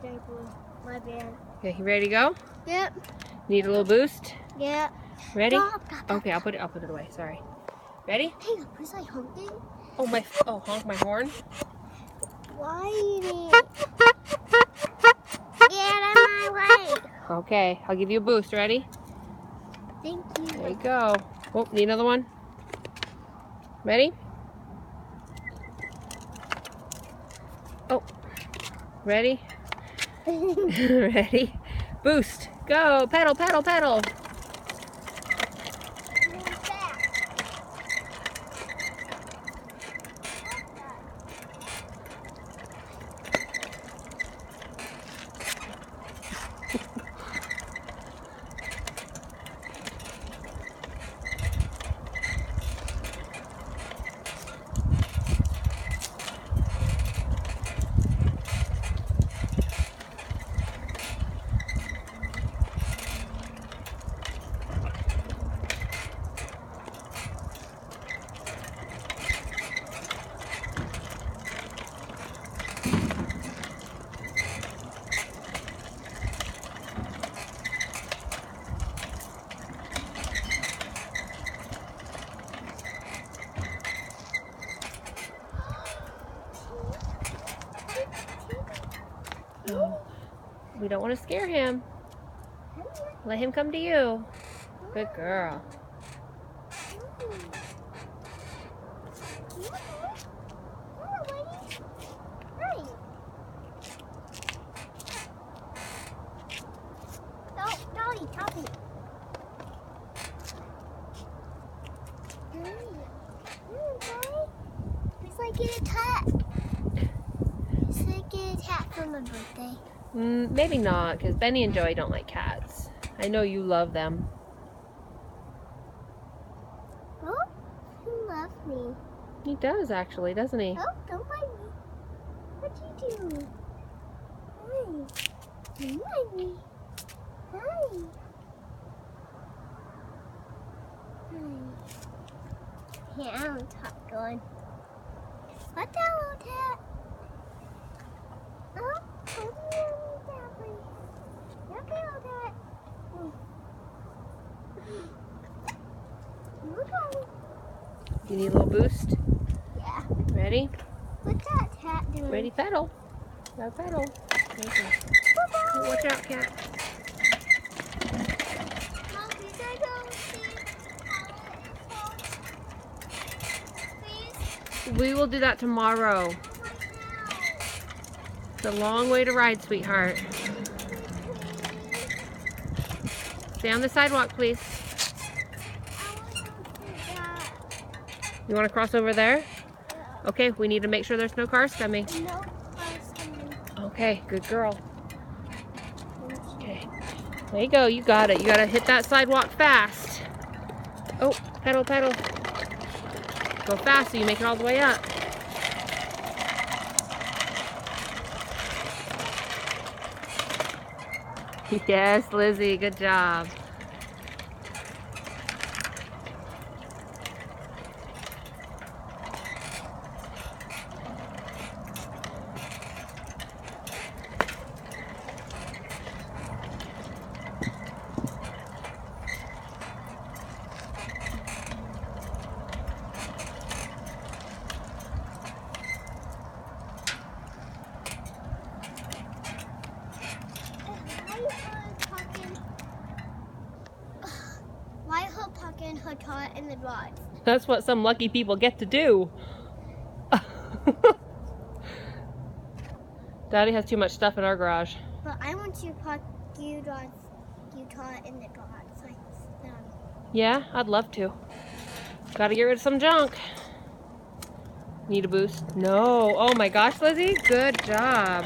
My bad. Okay, you ready to go? Yep. Need a little boost? Yeah. Ready? Stop. Okay, I'll put it away. Sorry. Ready? Hey, was I honking? Honk my horn. Why? Get out of my way. Okay, I'll give you a boost. Ready? Thank you. There you go. Oh, need another one? Ready? Oh, ready? Ready? Boost. Go. Pedal, pedal, pedal. Oh, we don't want to scare him. Let him come to you. Good girl. Dolly, tell me. It's like getting a tat. It's like getting a tat for my birthday. Maybe not, because Benny and Joey don't like cats. I know you love them. Oh, he loves me. He does, actually, doesn't he? Oh, don't bite me. What'd you do? Hi. Don't bite me. Hi. Yeah, I'm top good. What's that little tat? Oh, hold on, that please. Okay, little tat. Okay. You need a little boost? Yeah. Ready? What's that tat doing? Ready, pedal. Go pedal. Okay. Oh, watch out, cat. Mom, please I go see how it is called? Please? We will do that tomorrow. Right now. It's a long way to ride, sweetheart. Stay on the sidewalk, please. You want to cross over there? Okay, we need to make sure there's no cars coming. No cars coming. Okay, good girl. Okay, there you go. You got it. You got to hit that sidewalk fast. Oh, pedal, pedal. Go fast so you make it all the way up. Yes, Lizzy, good job. Why her pocket her car in the garage? That's what some lucky people get to do. Daddy has too much stuff in our garage. But I want to park you car in the garage like them. Yeah, I'd love to. Gotta get rid of some junk. Need a boost? No. Oh my gosh, Lizzy. Good job.